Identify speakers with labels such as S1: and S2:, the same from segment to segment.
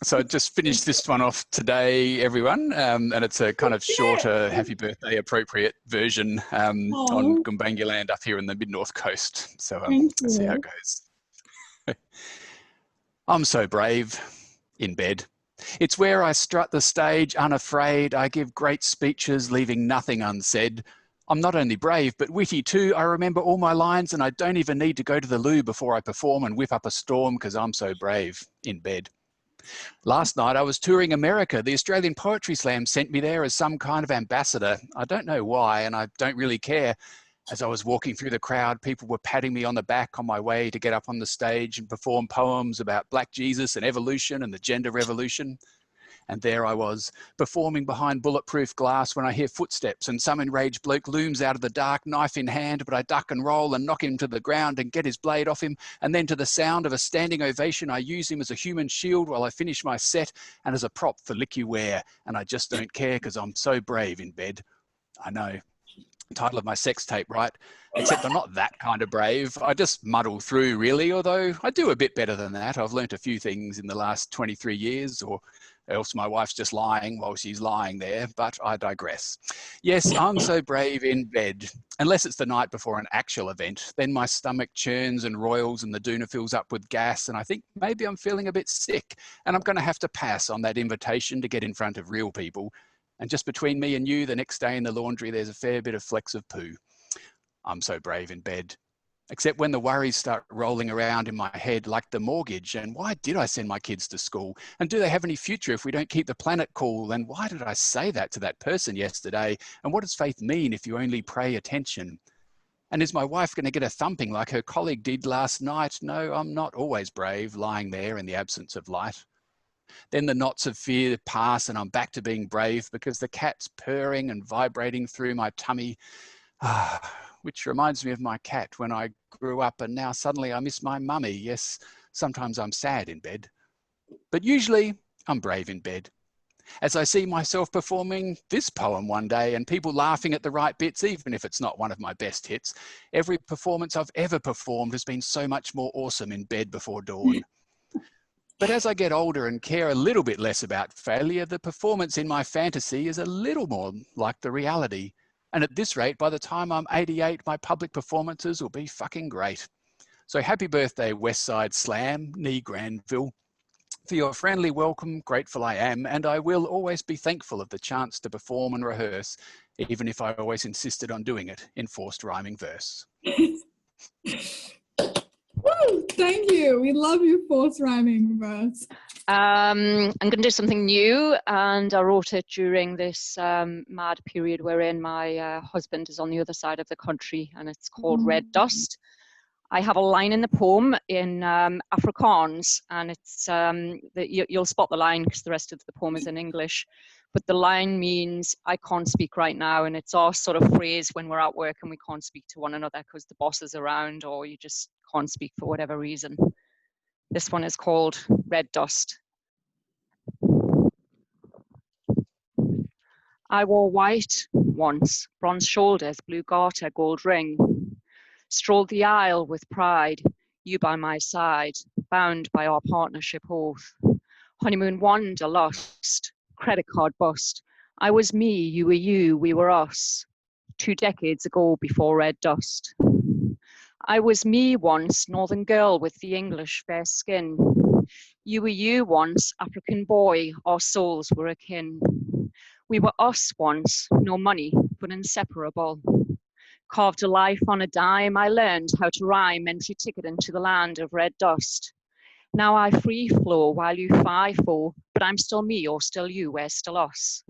S1: So I just finished this one off today, everyone, and it's a kind of shorter, happy birthday appropriate version on Gumbaynggirr land up here in the mid-north coast. So let's see how it goes. I'm so brave in bed. It's where I strut the stage unafraid. I give great speeches, leaving nothing unsaid. I'm not only brave, but witty too. I remember all my lines and I don't even need to go to the loo before I perform and whip up a storm because I'm so brave in bed. Last night I was touring America. The Australian Poetry Slam sent me there as some kind of ambassador. I don't know why and I don't really care. As I was walking through the crowd, people were patting me on the back on my way to get up on the stage and perform poems about Black Jesus and evolution and the gender revolution. And there I was, performing behind bulletproof glass when I hear footsteps and some enraged bloke looms out of the dark, knife in hand, but I duck and roll and knock him to the ground and get his blade off him. And then to the sound of a standing ovation, I use him as a human shield while I finish my set and as a prop for lick you wear. And I just don't care because I'm so brave in bed. I know. Title of my sex tape, right? Except I'm not that kind of brave. I just muddle through, really, although I do a bit better than that. I've learnt a few things in the last 23 years, or else my wife's just lying while she's lying there, but I digress. Yes, I'm so brave in bed, unless it's the night before an actual event. Then my stomach churns and roils and the doona fills up with gas, and I think maybe I'm feeling a bit sick, and I'm going to have to pass on that invitation to get in front of real people. And just between me and you, the next day in the laundry, there's a fair bit of flecks of poo. I'm so brave in bed. Except when the worries start rolling around in my head, like the mortgage, and why did I send my kids to school? And do they have any future if we don't keep the planet cool? And why did I say that to that person yesterday? And what does faith mean if you only pay attention? And is my wife going to get a thumping like her colleague did last night? No, I'm not always brave, lying there in the absence of light. Then the knots of fear pass and I'm back to being brave because the cat's purring and vibrating through my tummy, which reminds me of my cat when I grew up, and now suddenly I miss my mummy. Yes, sometimes I'm sad in bed, but usually I'm brave in bed. As I see myself performing this poem one day and people laughing at the right bits, even if it's not one of my best hits, every performance I've ever performed has been so much more awesome in bed before dawn. But as I get older and care a little bit less about failure, the performance in my fantasy is a little more like the reality. And at this rate, by the time I'm 88, my public performances will be fucking great. So happy birthday, Westside Slam, Nee Granville. For your friendly welcome, grateful I am, and I will always be thankful of the chance to perform and rehearse, even if I always insisted on doing it in forced rhyming verse.
S2: Woo, thank you. We love your forced rhyming verse.
S3: I'm going to do something new, and I wrote it during this mad period wherein my husband is on the other side of the country, and it's called Red Dust. I have a line in the poem in Afrikaans, and it's you'll spot the line because the rest of the poem is in English. But the line means I can't speak right now, and it's our sort of phrase when we're at work and we can't speak to one another because the boss is around or you just can't speak for whatever reason. This one is called Red Dust. I wore white once, bronze shoulders, blue garter, gold ring. Strolled the aisle with pride, you by my side, bound by our partnership oath. Honeymoon wonder lost, credit card bust. I was me, you were you, we were us. 2 decades ago before Red Dust. I was me once, northern girl with the English fair skin. You were you once, African boy, our souls were akin. We were us once, no money, but inseparable. Carved a life on a dime, I learned how to rhyme, entry ticket into the land of red dust. Now I free flow while you FIFO, but I'm still me, or still you, we're still us.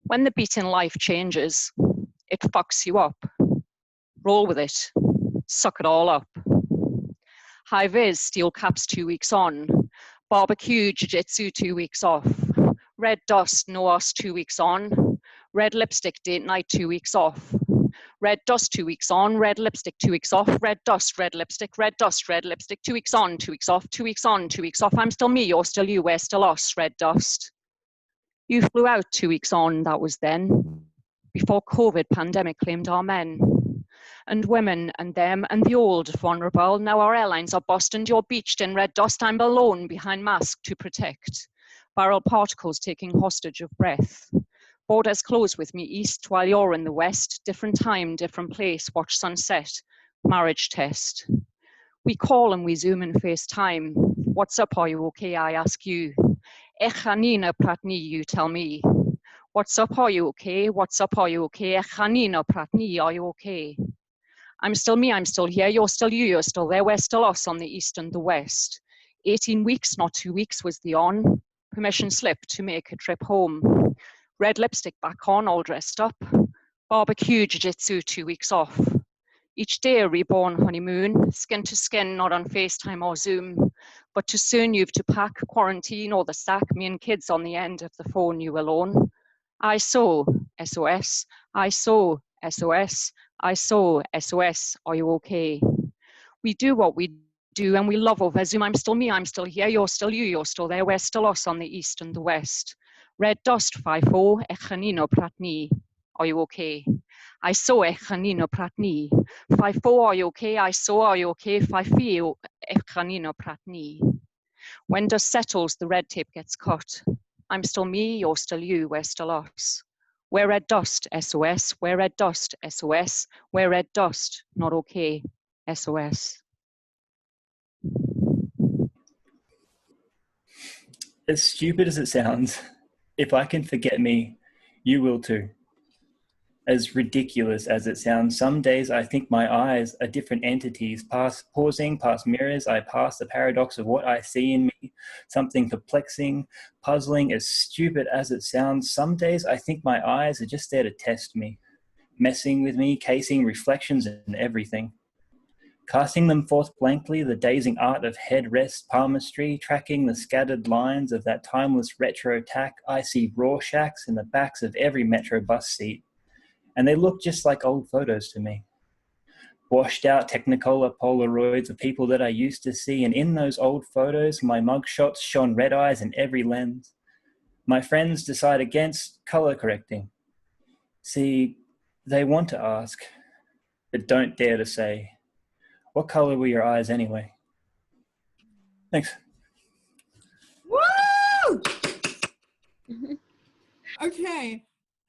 S3: When the beat in life changes, it fucks you up. Roll with it, suck it all up. High vis, steel caps 2 weeks on. Barbecue, jiu-jitsu 2 weeks off. Red dust, no us 2 weeks on. Red lipstick, date night 2 weeks off. Red dust 2 weeks on, red lipstick 2 weeks off, red dust, red lipstick, red dust, red lipstick, 2 weeks on, 2 weeks off, 2 weeks on, 2 weeks off. I'm still me, you're still you, we're still us, red dust. You flew out 2 weeks on, that was then, before COVID pandemic claimed our men. and women and them and the old vulnerable. Now our airlines are bust and you're beached in red dust. I'm alone behind mask to protect. Viral particles taking hostage of breath. Borders close with me east while you're in the west. Different time, different place, watch sunset, marriage test. We call and we Zoom and FaceTime. What's up, are you okay? I ask you. Echanina pratni, you tell me. What's up, are you okay? What's up, are you okay? Echanina pratni, are you okay? I'm still me, I'm still here, you're still you, you're still there, we're still us on the east and the west. 18 weeks, not 2 weeks was the on. Permission slip to make a trip home. Red lipstick back on, all dressed up. Barbecue, jiu-jitsu, 2 weeks off. Each day a reborn honeymoon, skin to skin, not on FaceTime or Zoom. But too soon you've to pack, quarantine or the sack, me and kids on the end of the phone, you alone. I saw SOS, I saw SOS, I saw SOS, are you okay? We do what we do and we love over Zoom. I'm still me, I'm still here, you're still you, you're still there, we're still us on the east and the west. Red dust 5-4, echanino pratni, are you okay? I saw echanino pratni. 5-4, are you okay? I saw, are you okay? 5-4, echanino pratni. When dust settles, the red tape gets cut. I'm still me, you're still you, we're still us. We're red dust, SOS, we're red dust, SOS, we're red dust, not okay, SOS.
S4: As stupid as it sounds, if I can forget me, you will too. As ridiculous as it sounds, some days I think my eyes are different entities, pausing past mirrors, I pass the paradox of what I see in me, something perplexing, puzzling, as stupid as it sounds. Some days I think my eyes are just there to test me, messing with me, casing reflections and everything. Casting them forth blankly, the dazing art of headrest palmistry, tracking the scattered lines of that timeless retro tack, I see Rorschachs in the backs of every metro bus seat. And they look just like old photos to me. Washed out Technicolor Polaroids of people that I used to see, and in those old photos, my mugshots shone red eyes in every lens. My friends decide against color correcting. See, they want to ask, but don't dare to say, what color were your eyes anyway? Thanks.
S2: Woo! Okay.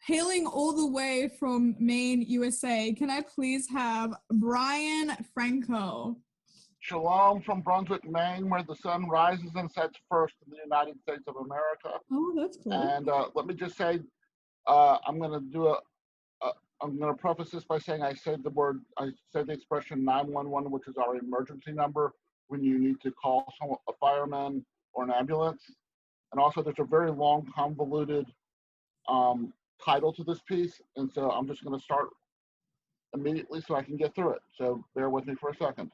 S2: Hailing all the way from Maine, USA, can I please have Brian Franco?
S5: Shalom from Brunswick, Maine, where the sun rises and sets first in the United States of America.
S2: Oh, that's cool.
S5: And let me just say, I'm going to preface this by saying I said the expression 911, which is our emergency number when you need to call a fireman or an ambulance. And also there's a very long, convoluted title to this piece. And so I'm just going to start immediately so I can get through it. So bear with me for a second.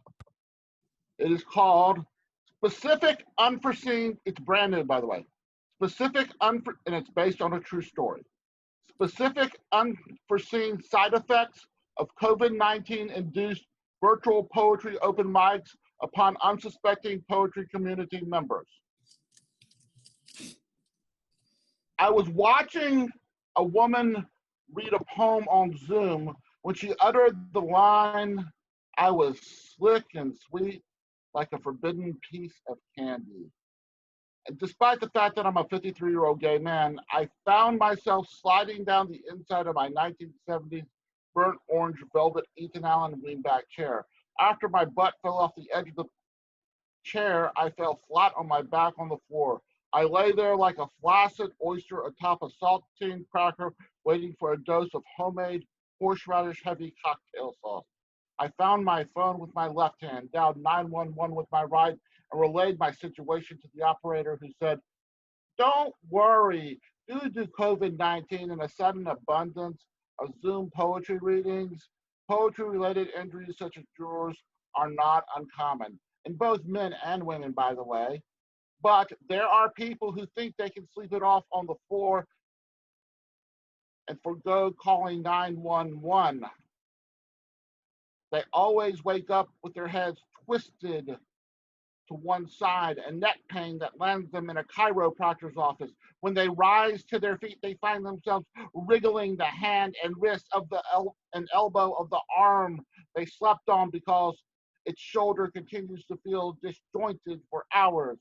S5: It is called Specific Unforeseen, it's brand new, by the way. And it's based on a true story. Specific unforeseen side effects of COVID-19 induced virtual poetry open mics upon unsuspecting poetry community members. I was watching a woman read a poem on Zoom when she uttered the line, "I was slick and sweet like a forbidden piece of candy." And despite the fact that I'm a 53-year-old gay man, I found myself sliding down the inside of my 1970s burnt orange velvet Ethan Allen lean-back chair. After my butt fell off the edge of the chair, I fell flat on my back on the floor. I lay there like a flaccid oyster atop a saltine cracker, waiting for a dose of homemade horseradish-heavy cocktail sauce. I found my phone with my left hand, dialed 911 with my right, and relayed my situation to the operator, who said, "Don't worry, due to COVID-19 and a sudden abundance of Zoom poetry readings, poetry-related injuries such as yours are not uncommon," in both men and women, by the way. But there are people who think they can sleep it off on the floor and forgo calling 911. They always wake up with their heads twisted to one side and neck pain that lands them in a chiropractor's office. When they rise to their feet, they find themselves wriggling the hand and wrist of and elbow of the arm they slept on because its shoulder continues to feel disjointed for hours.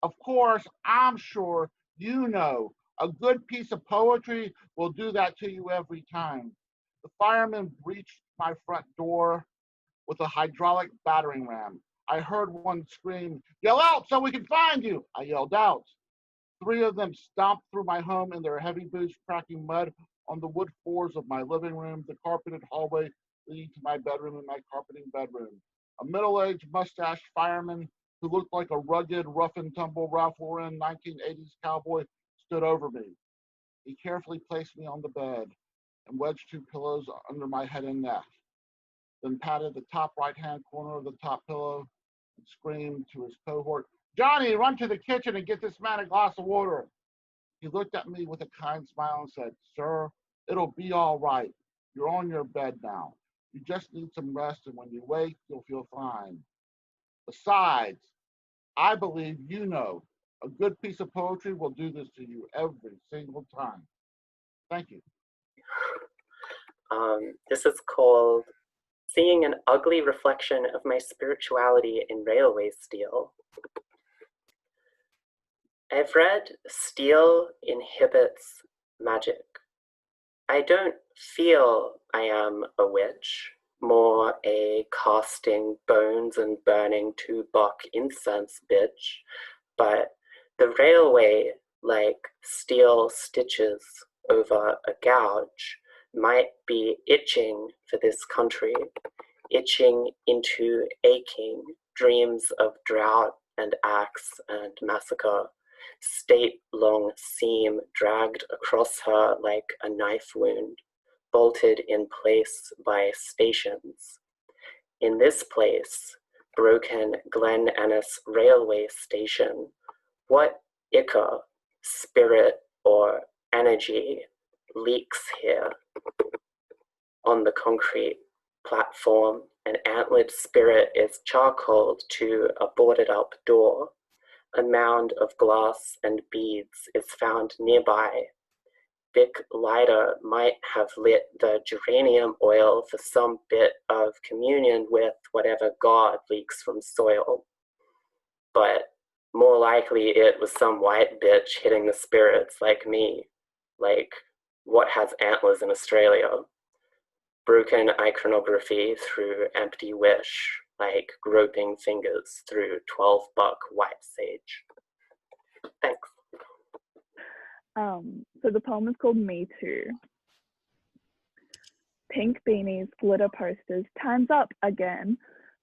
S5: Of course, I'm sure you know a good piece of poetry will do that to you every time. The fireman breached my front door with a hydraulic battering ram. I heard one scream, "Yell out so we can find you!" I yelled out. 3 of them stomped through my home in their heavy boots, cracking mud on the wood floors of my living room, the carpeted hallway leading to my bedroom, and my carpeting bedroom. A middle-aged, mustached fireman who looked like a rugged, rough-and-tumble Ralph Lauren 1980s cowboy stood over me. He carefully placed me on the bed and wedged 2 pillows under my head and neck, then patted the top right-hand corner of the top pillow and screamed to his cohort, "Johnny, run to the kitchen and get this man a glass of water." He looked at me with a kind smile and said, "Sir, it'll be all right. You're on your bed now. You just need some rest, and when you wake, you'll feel fine. Besides, I believe you know a good piece of poetry will do this to you every single time." Thank you.
S6: This is called Seeing an Ugly Reflection of My Spirituality in Railway Steel. I've read Steel Inhibits Magic. I don't feel I am a witch, more a casting bones and burning 2 buck incense bitch, but the railway, like steel stitches over a gouge, might be itching for this country, itching into aching dreams of drought and axe and massacre, state-long seam dragged across her like a knife wound, bolted in place by stations. In this place, broken Glen Annis railway station, what ichor, spirit, or energy leaks here? On the concrete platform, an antlered spirit is charcoaled to a boarded-up door. A mound of glass and beads is found nearby. Bic lighter might have lit the geranium oil for some bit of communion with whatever god leaks from soil. But more likely it was some white bitch hitting the spirits like me. Like, what has antlers in Australia? Broken iconography through empty wish, like groping fingers through 12-buck white sage. Thanks.
S7: So the poem is called Me Too. Pink beanies, glitter posters, time's up again.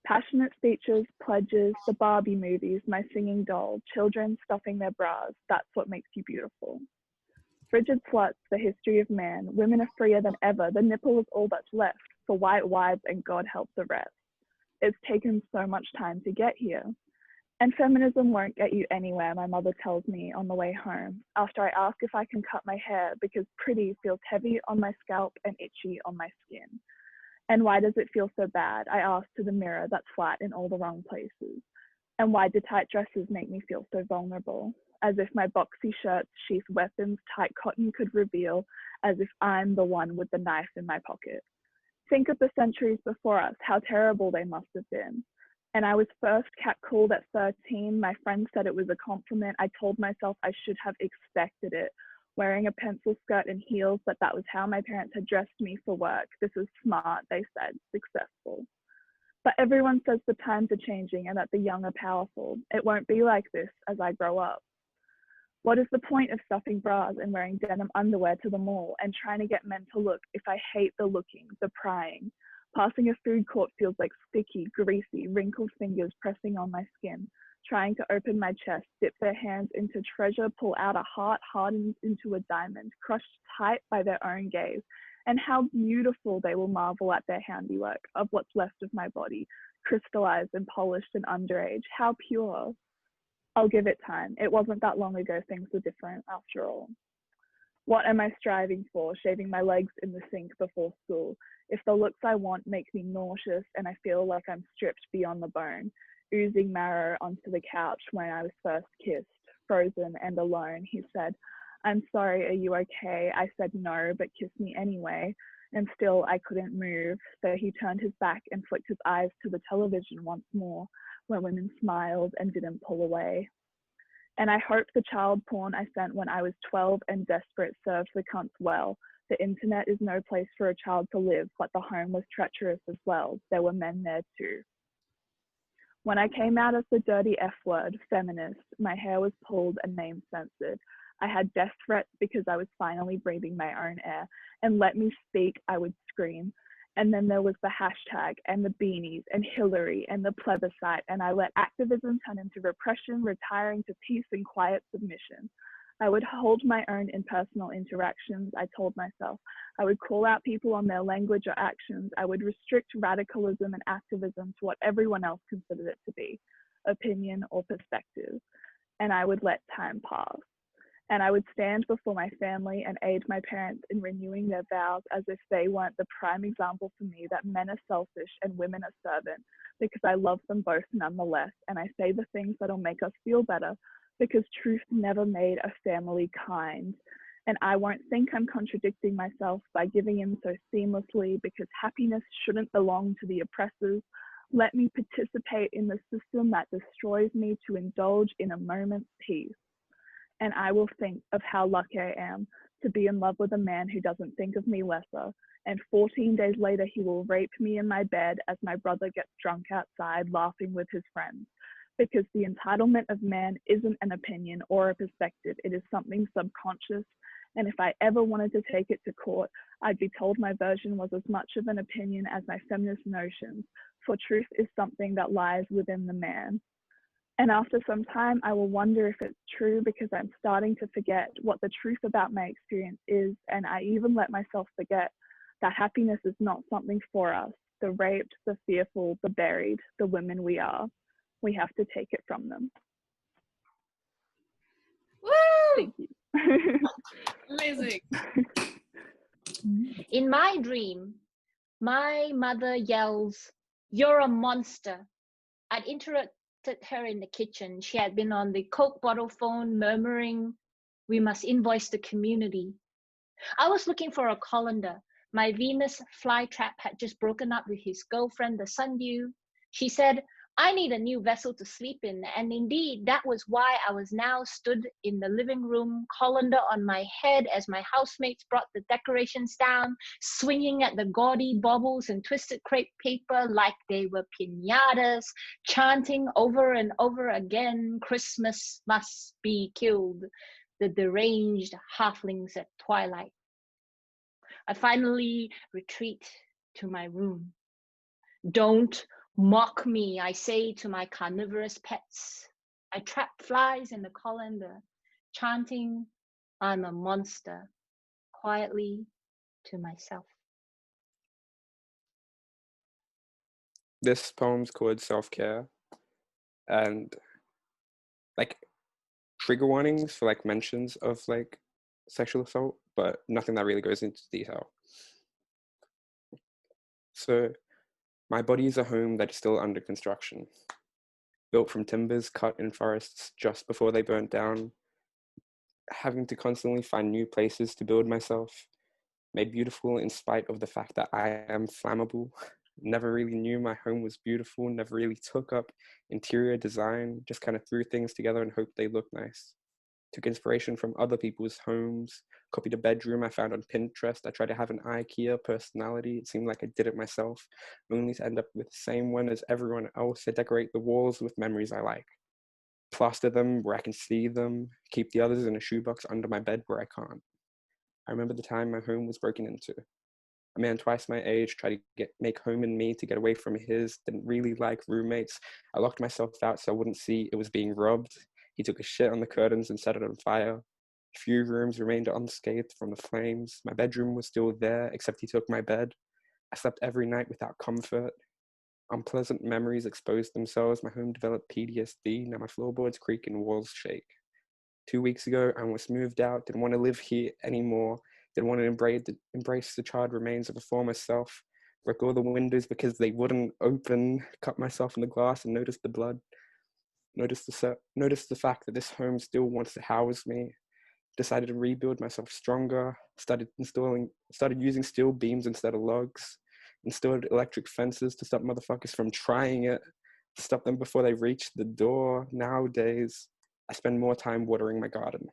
S7: Passionate speeches, pledges, the Barbie movies, my singing doll, children stuffing their bras, that's what makes you beautiful. Frigid sluts, the history of man, women are freer than ever, the nipple is all that's left, for white wives and God help the rest. It's taken so much time to get here. And feminism won't get you anywhere, my mother tells me on the way home, after I ask if I can cut my hair because pretty feels heavy on my scalp and itchy on my skin. And why does it feel so bad? I ask to the mirror that's flat in all the wrong places. And why do tight dresses make me feel so vulnerable? As if my boxy shirts, sheath weapons, tight cotton could reveal, as if I'm the one with the knife in my pocket. Think of the centuries before us, how terrible they must have been. And I was first catcalled at 13. My friend said it was a compliment. I told myself I should have expected it. Wearing a pencil skirt and heels, but that was how my parents had dressed me for work. This is smart, they said, successful. But everyone says the times are changing and that the young are powerful. It won't be like this as I grow up. What is the point of stuffing bras and wearing denim underwear to the mall and trying to get men to look if I hate the looking, the prying? Passing a food court feels like sticky, greasy, wrinkled fingers pressing on my skin, trying to open my chest, dip their hands into treasure, pull out a heart hardened into a diamond, crushed tight by their own gaze. And how beautiful they will marvel at their handiwork of what's left of my body, crystallized and polished and underage. How pure. I'll give it time. It wasn't that long ago things were different after all. What am I striving for? Shaving my legs in the sink before school. If the looks I want make me nauseous and I feel like I'm stripped beyond the bone, oozing marrow onto the couch when I was first kissed, frozen and alone, he said, I'm sorry, are you okay? I said no, but kissed me anyway. And still I couldn't move, so he turned his back and flicked his eyes to the television once more, where women smiled and didn't pull away. And I hope the child porn I sent when I was 12 and desperate served the cunts well. The internet is no place for a child to live, but the home was treacherous as well. There were men there too. When I came out as the dirty F word, feminist, my hair was pulled and name censored. I had death threats because I was finally breathing my own air. And let me speak, I would scream. And then there was the hashtag and the beanies and Hillary and the plebiscite. And I let activism turn into repression, retiring to peace and quiet submission. I would hold my own in personal interactions, I told myself. I would call out people on their language or actions. I would restrict radicalism and activism to what everyone else considered it to be, opinion or perspective. And I would let time pass. And I would stand before my family and aid my parents in renewing their vows as if they weren't the prime example for me that men are selfish and women are servant, because I love them both nonetheless. And I say the things that'll make us feel better, because truth never made a family kind. And I won't think I'm contradicting myself by giving in so seamlessly, because happiness shouldn't belong to the oppressors. Let me participate in the system that destroys me to indulge in a moment's peace. And I will think of how lucky I am to be in love with a man who doesn't think of me lesser. And 14 days later, he will rape me in my bed as my brother gets drunk outside laughing with his friends. Because the entitlement of man isn't an opinion or a perspective, it is something subconscious. And if I ever wanted to take it to court, I'd be told my version was as much of an opinion as my feminist notions, for truth is something that lies within the man. And after some time, I will wonder if it's true, because I'm starting to forget what the truth about my experience is. And I even let myself forget that happiness is not something for us, the raped, the fearful, the buried, the women we are. We have to take it from them.
S2: Woo!
S7: Thank you.
S2: Amazing.
S8: In my dream, my mother yells, "You're a monster." I'd interrupted her in the kitchen. She had been on the Coke bottle phone murmuring, "We must invoice the community." I was looking for a colander. My Venus flytrap had just broken up with his girlfriend, the Sundew. She said, "I need a new vessel to sleep in." And indeed, that was why I was now stood in the living room, colander on my head as my housemates brought the decorations down, swinging at the gaudy baubles and twisted crepe paper like they were piñatas, chanting over and over again, "Christmas must be killed," the deranged halflings at twilight. I finally retreat to my room. "Don't mock me," I say to my carnivorous pets. I trap flies in the colander, chanting, "I'm a monster," quietly to myself.
S9: This poem's called Self-Care, and like trigger warnings for like mentions of like sexual assault, but nothing that really goes into detail. So, my body is a home that is still under construction, built from timbers cut in forests just before they burnt down, having to constantly find new places to build myself, made beautiful in spite of the fact that I am flammable. Never really knew my home was beautiful, never really took up interior design, just kind of threw things together and hoped they looked nice. Took inspiration from other people's homes, copied a bedroom I found on Pinterest. I tried to have an IKEA personality. It seemed like I did it myself, only to end up with the same one as everyone else. I decorate the walls with memories I like. Plaster them where I can see them, keep the others in a shoebox under my bed where I can't. I remember the time my home was broken into. A man twice my age tried to make home in me to get away from his, didn't really like roommates. I locked myself out so I wouldn't see it was being robbed. He took a shit on the curtains and set it on fire. A few rooms remained unscathed from the flames. My bedroom was still there, except he took my bed. I slept every night without comfort. Unpleasant memories exposed themselves. My home developed PTSD. Now my floorboards creak and walls shake. 2 weeks ago, I almost moved out, didn't want to live here anymore, didn't want to embrace the charred remains of a former self, broke all the windows because they wouldn't open, cut myself in the glass and noticed the blood. Noticed the fact that this home still wants to house me. decided to rebuild myself stronger, started using steel beams instead of logs, installed electric fences to stop motherfuckers from trying it, stop them before they reach the door. Nowadays, I spend more time watering my garden,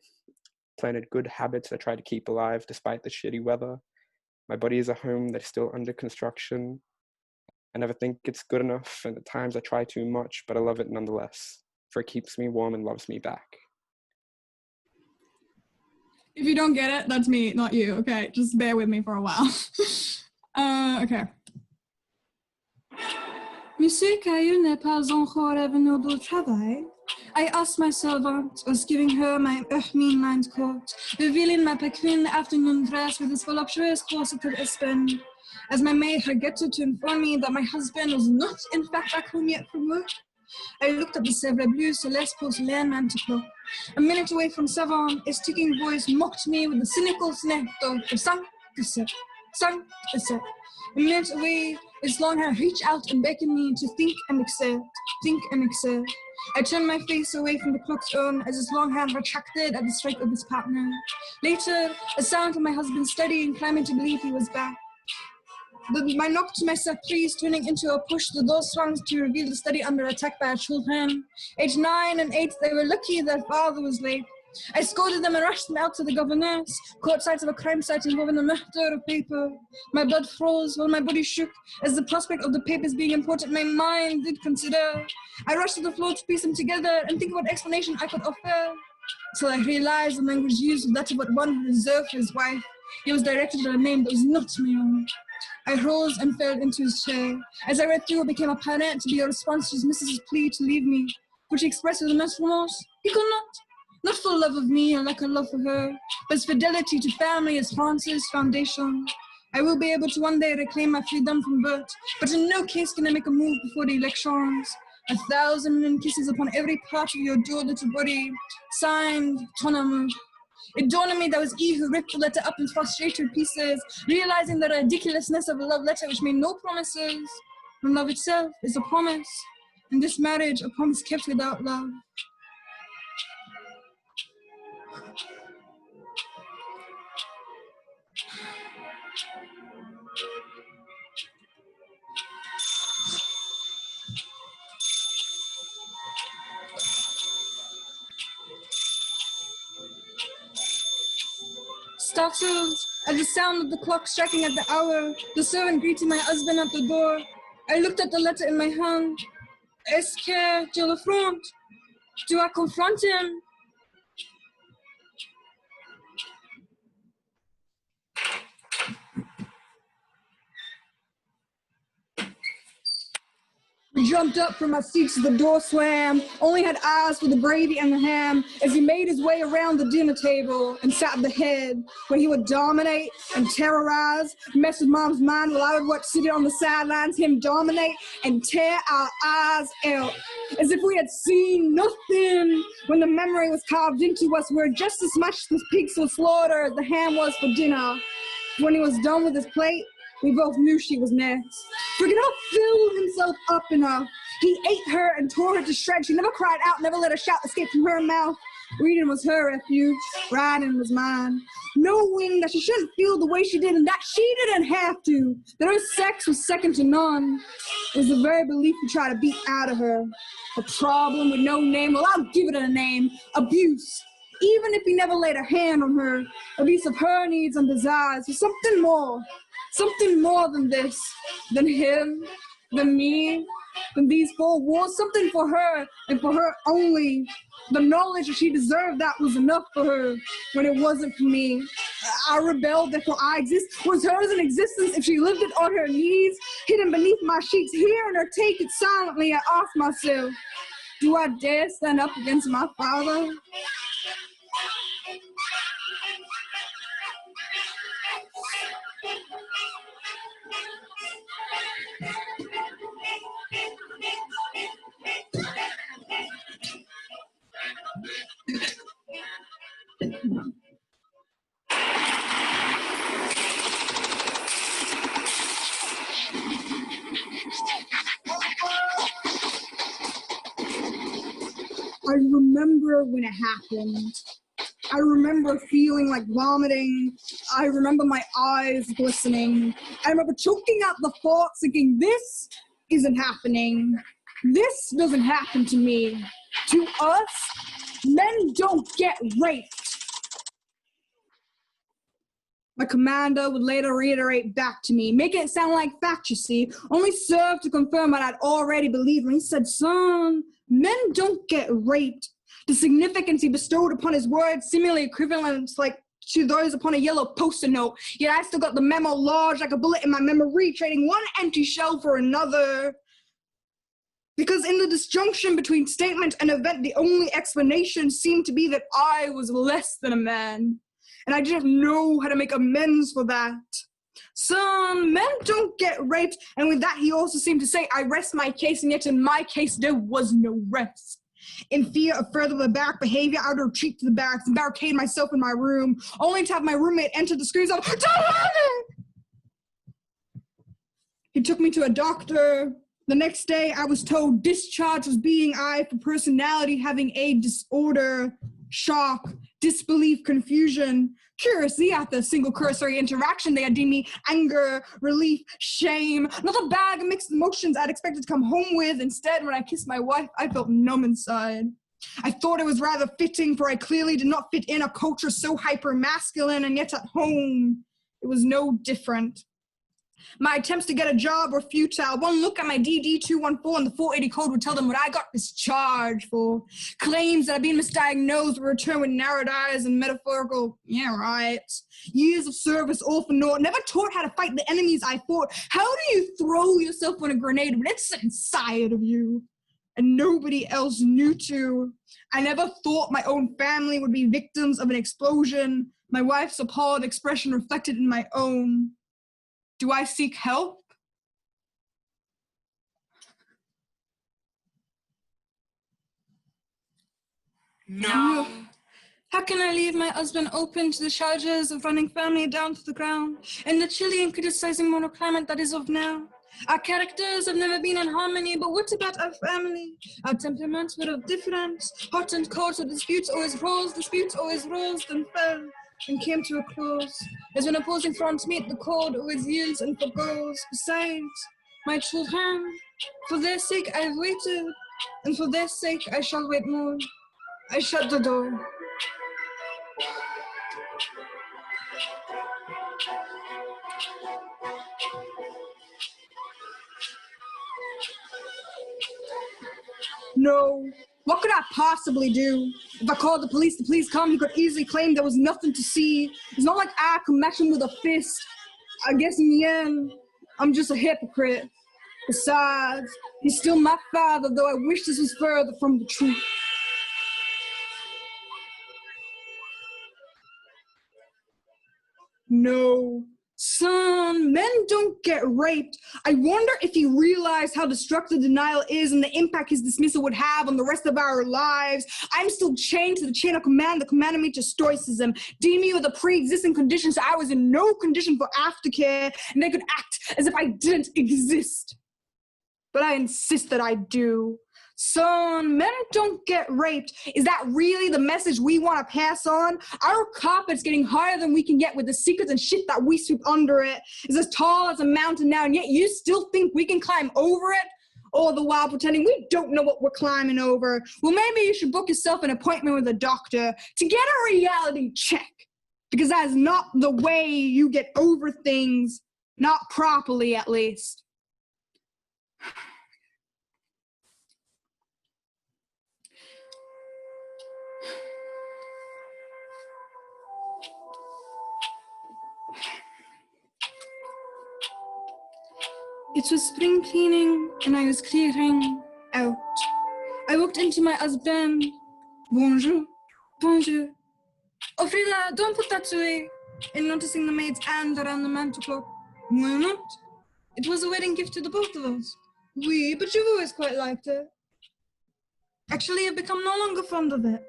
S9: planted good habits I try to keep alive despite the shitty weather. My body is a home that's still under construction. I never think it's good enough, and at times I try too much, but I love it nonetheless, for it keeps me warm and loves me back.
S2: If you don't get it, that's me, not you, okay? Just bear with me for a while. Okay. Monsieur Caillou n'est pas encore revenu du travail. I asked my servant, was giving her my ermine lined coat, revealing my peculiar afternoon dress with its voluptuous corseted spin. As my maid forgetted to inform me that my husband was not in fact back home yet from work, I looked at the Sèvres Bleu Celeste porcelain mantel. A minute away from Savon, a sticking voice mocked me with the cynical sniff of sang, sang. A minute away, its long hand reached out and beckoned me to think and accept, think and accept. I turned my face away from the clock's urn as its long hand retracted at the strike of its partner. Later, a sound from my husband's study inclined me to believe he was back. My knock to my surprise turning into a push, the door swung to reveal the study under attack by children. Aged 9 and 8, they were lucky their father was late. I scolded them and rushed them out to the governess, caught sight of a crime site involving a murder of paper. My blood froze while my body shook as the prospect of the papers being important my mind did consider. I rushed to the floor to piece them together and think of what explanation I could offer, till I realized the language used was that of what one reserved for his wife. It was directed at a name that was not my own. I rose and fell into his chair. As I read through, it became apparent to be a response to his missus's plea to leave me, which he expressed with immense remorse. He could not for love of me or like a love for her, but his fidelity to family as France's foundation. I will be able to one day reclaim my freedom from birth, but in no case can I make a move before the elections. 1,000 kisses upon every part of your dear little body. Signed, Ton Amour. It dawned on me that it was Eve who ripped the letter up in frustrated pieces, realizing the ridiculousness of a love letter which made no promises. When love itself is a promise, in this marriage, a promise kept without love. Startled at the sound of the clock striking at the hour, the servant greeted my husband at the door. I looked at the letter in my hand. Est-ce que je l'affronte? Do I confront him? We jumped up from our seats as the door slammed, only had eyes for the gravy and the ham, as he made his way around the dinner table and sat at the head, where he would dominate and terrorize, mess with Mom's mind while I would watch sitting on the sidelines, him dominate and tear our eyes out, as if we had seen nothing when the memory was carved into us, where just as much the pigs were slaughtered as the ham was for dinner. When he was done with his plate, we both knew she was next. For he could not fill himself up enough. He ate her and tore her to shreds. She never cried out, never let a shout escape from her mouth. Reading was her refuge, riding was mine. Knowing that she shouldn't feel the way she did and that she didn't have to, that her sex was second to none, was the very belief we tried to beat out of her. A problem with no name, well, I'll give it a name, abuse. Even if he never laid a hand on her, abuse of her needs and desires was something more than this, than him, than me, than these 4 walls, something for her and for her only. The knowledge that she deserved that was enough for her when it wasn't for me. I rebelled, therefore I exist. Was hers an existence if she lived it on her knees, hidden beneath my sheets, hearing her take it silently? I asked myself, do I dare stand up against my father? I remember when it happened. I remember feeling like vomiting. I remember my eyes glistening. I remember choking out the thought, thinking, this isn't happening. This doesn't happen to me. To us, men don't get raped. My commander would later reiterate back to me, making it sound like fact, you see, only served to confirm what I'd already believed when he said, son, men don't get raped. The significance he bestowed upon his words seemingly equivalent like to those upon a yellow post-it note, yet I still got the memo lodged like a bullet in my memory, trading one empty shell for another. Because in the disjunction between statement and event, the only explanation seemed to be that I was less than a man. And I didn't know how to make amends for that. Some men don't get raped, and with that he also seemed to say, I rest my case, and yet in my case there was no rest. In fear of further barbaric behavior, I would retreat to the barracks and barricade myself in my room, only to have my roommate enter the screams of, don't run it! He took me to a doctor. The next day I was told discharge was being eyed for personality having a disorder, shock, disbelief, confusion. Curiously, after a single cursory interaction, they had deemed me anger, relief, shame, not a bag of mixed emotions I'd expected to come home with. Instead, when I kissed my wife, I felt numb inside. I thought it was rather fitting, for I clearly did not fit in a culture so hyper-masculine, and yet at home, it was no different. My attempts to get a job were futile. One look at my DD-214 and the 480 code would tell them what I got discharged for. Claims that I'd been misdiagnosed were returned with narrowed eyes and metaphorical, yeah, right. Years of service, all for naught. Never taught how to fight the enemies I fought. How do you throw yourself on a grenade when it's inside of you? And nobody else knew to. I never thought my own family would be victims of an explosion. My wife's appalled expression reflected in my own. Do I seek help? No. How can I leave my husband open to the charges of running family down to the ground in the chilly and criticizing monoclimate that is of now? Our characters have never been in harmony, but what about our family? Our temperaments were of different. Hot and cold, so disputes always rose, then fell, and came to a close. As when opposing fronts meet, the cold always yields and forgoes. Besides, my children, for their sake I've waited, and for their sake I shall wait more. I shut the door. No. What could I possibly do? If I called the police come, he could easily claim there was nothing to see. It's not like I could match him with a fist. I guess in the end, I'm just a hypocrite. Besides, he's still my father, though I wish this was further from the truth. No. Son, men don't get raped. I wonder if he realized how destructive denial is and the impact his dismissal would have on the rest of our lives. I'm still chained to the chain of command that commanded me to stoicism, deeming me with a pre-existing condition, so I was in no condition for aftercare, and they could act as if I didn't exist. But I insist that I do. Son, men don't get raped. Is that really the message we want to pass on? Our carpet's getting higher than we can get with the secrets and shit that we sweep under it. It's as tall as a mountain now, and yet you still think we can climb over it? All the while pretending we don't know what we're climbing over. Well, maybe you should book yourself an appointment with a doctor to get a reality check, because that is not the way you get over things, not properly at least. It was spring cleaning, and I was clearing out. I walked into my husband. Bonjour, bonjour. Oh, Frida, don't put that away. And noticing the maid's hand around the mantel clock. Why not? It was a wedding gift to the both of us. Oui, but you've always quite liked it. Actually, I've become no longer fond of it.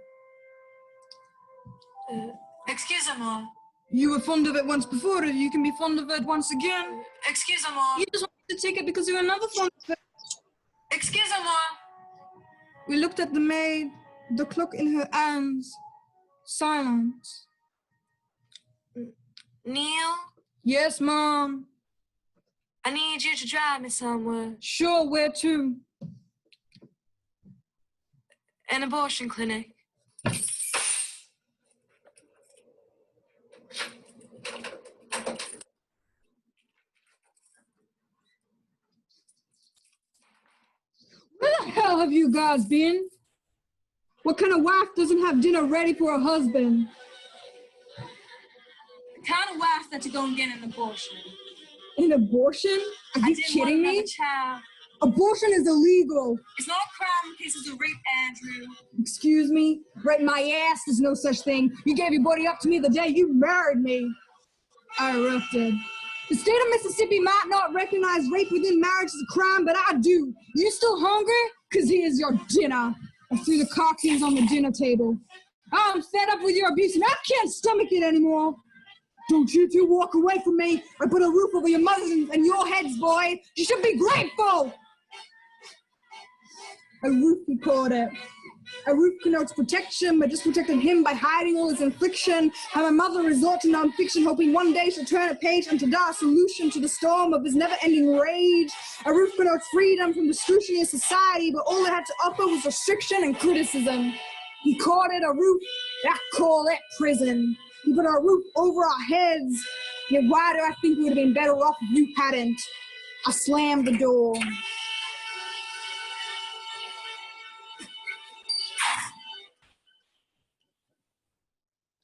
S2: Excusez-moi. You were fond of it once before, you can be fond of it once again. Excusez-moi. You just wanted to take it because you were never fond of it. Excusez-moi. We looked at the maid, the clock in her hands. Silence.
S10: Neil?
S2: Yes, Mom?
S10: I need you to drive me somewhere.
S2: Sure, where to?
S10: An abortion clinic.
S2: Where the hell have you guys been? What kind of wife doesn't have dinner ready for her husband?
S10: The kind of wife that to go and get an abortion.
S2: An abortion? Are you kidding me?
S10: Child.
S2: Abortion is illegal.
S10: It's not a crime in cases of rape, Andrew.
S2: Excuse me? Right my ass, there's no such thing. You gave your body up to me the day you married me. I erupted. The state of Mississippi might not recognize rape within marriage as a crime, but I do. You still hungry? Because here's your dinner. I threw the cocktails on the dinner table. I'm fed up with your abuse and I can't stomach it anymore. Don't you two walk away from me. I put a roof over your mothers and your heads, boy. You should be grateful. A roof, he called it. A roof connotes protection, but just protected him by hiding all his infliction. How my mother resort to nonfiction, hoping one day she'll turn a page and to draw a solution to the storm of his never-ending rage. A roof connotes freedom from the scrutiny of society, but all it had to offer was restriction and criticism. He called it a roof, I call it prison. He put a roof over our heads, yet why do I think we would have been better off if you hadn't? I slammed the door.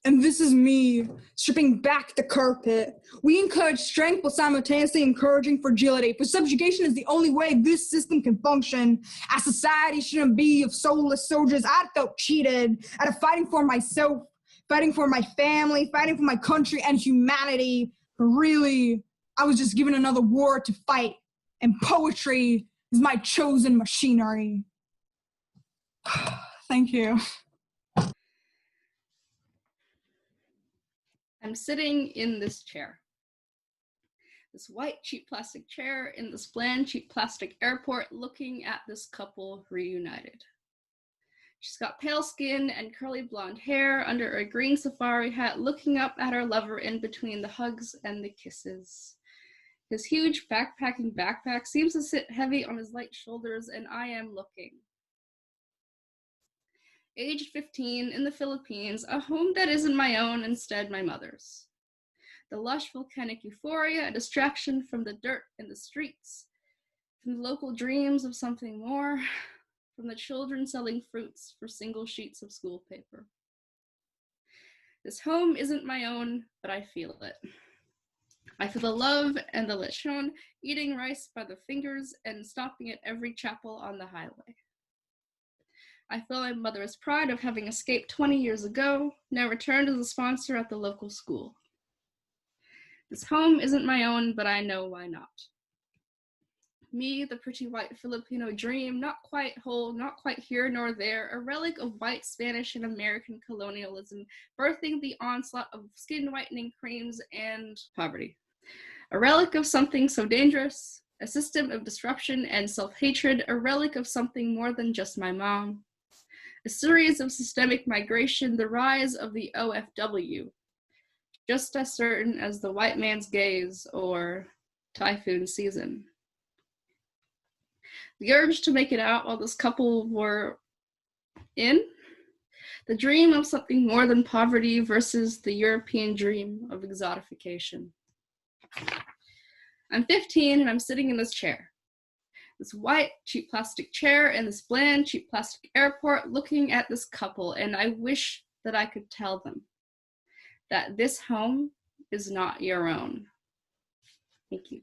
S2: And this is me, stripping back the carpet. We encourage strength while simultaneously encouraging fragility, for subjugation is the only way this system can function. Our society shouldn't be of soulless soldiers. I felt cheated out of fighting for myself, fighting for my family, fighting for my country and humanity. But really, I was just given another war to fight, and poetry is my chosen machinery. Thank you.
S11: I'm sitting in this chair. This white cheap plastic chair in this bland cheap plastic airport looking at this couple reunited. She's got pale skin and curly blonde hair under a green safari hat looking up at her lover in between the hugs and the kisses. His huge backpacking backpack seems to sit heavy on his light shoulders and I am looking. Aged 15, in the Philippines, a home that isn't my own, instead my mother's. The lush volcanic euphoria, a distraction from the dirt in the streets, from the local dreams of something more, from the children selling fruits for single sheets of school paper. This home isn't my own, but I feel it. I feel the love and the lechon, eating rice by the fingers and stopping at every chapel on the highway. I feel my mother's pride of having escaped 20 years ago, now returned as a sponsor at the local school. This home isn't my own, but I know why not. Me, the pretty white Filipino dream, not quite whole, not quite here nor there, a relic of white Spanish and American colonialism, birthing the onslaught of skin whitening creams and poverty. A relic of something so dangerous, a system of disruption and self-hatred, a relic of something more than just my mom. A series of systemic migration, the rise of the OFW, just as certain as the white man's gaze or typhoon season. The urge to make it out while this couple were in, the dream of something more than poverty versus the European dream of exotification. I'm 15 and I'm sitting in this chair. This white, cheap plastic chair in this bland, cheap plastic airport looking at this couple, and I wish that I could tell them that this home is not your own. Thank you.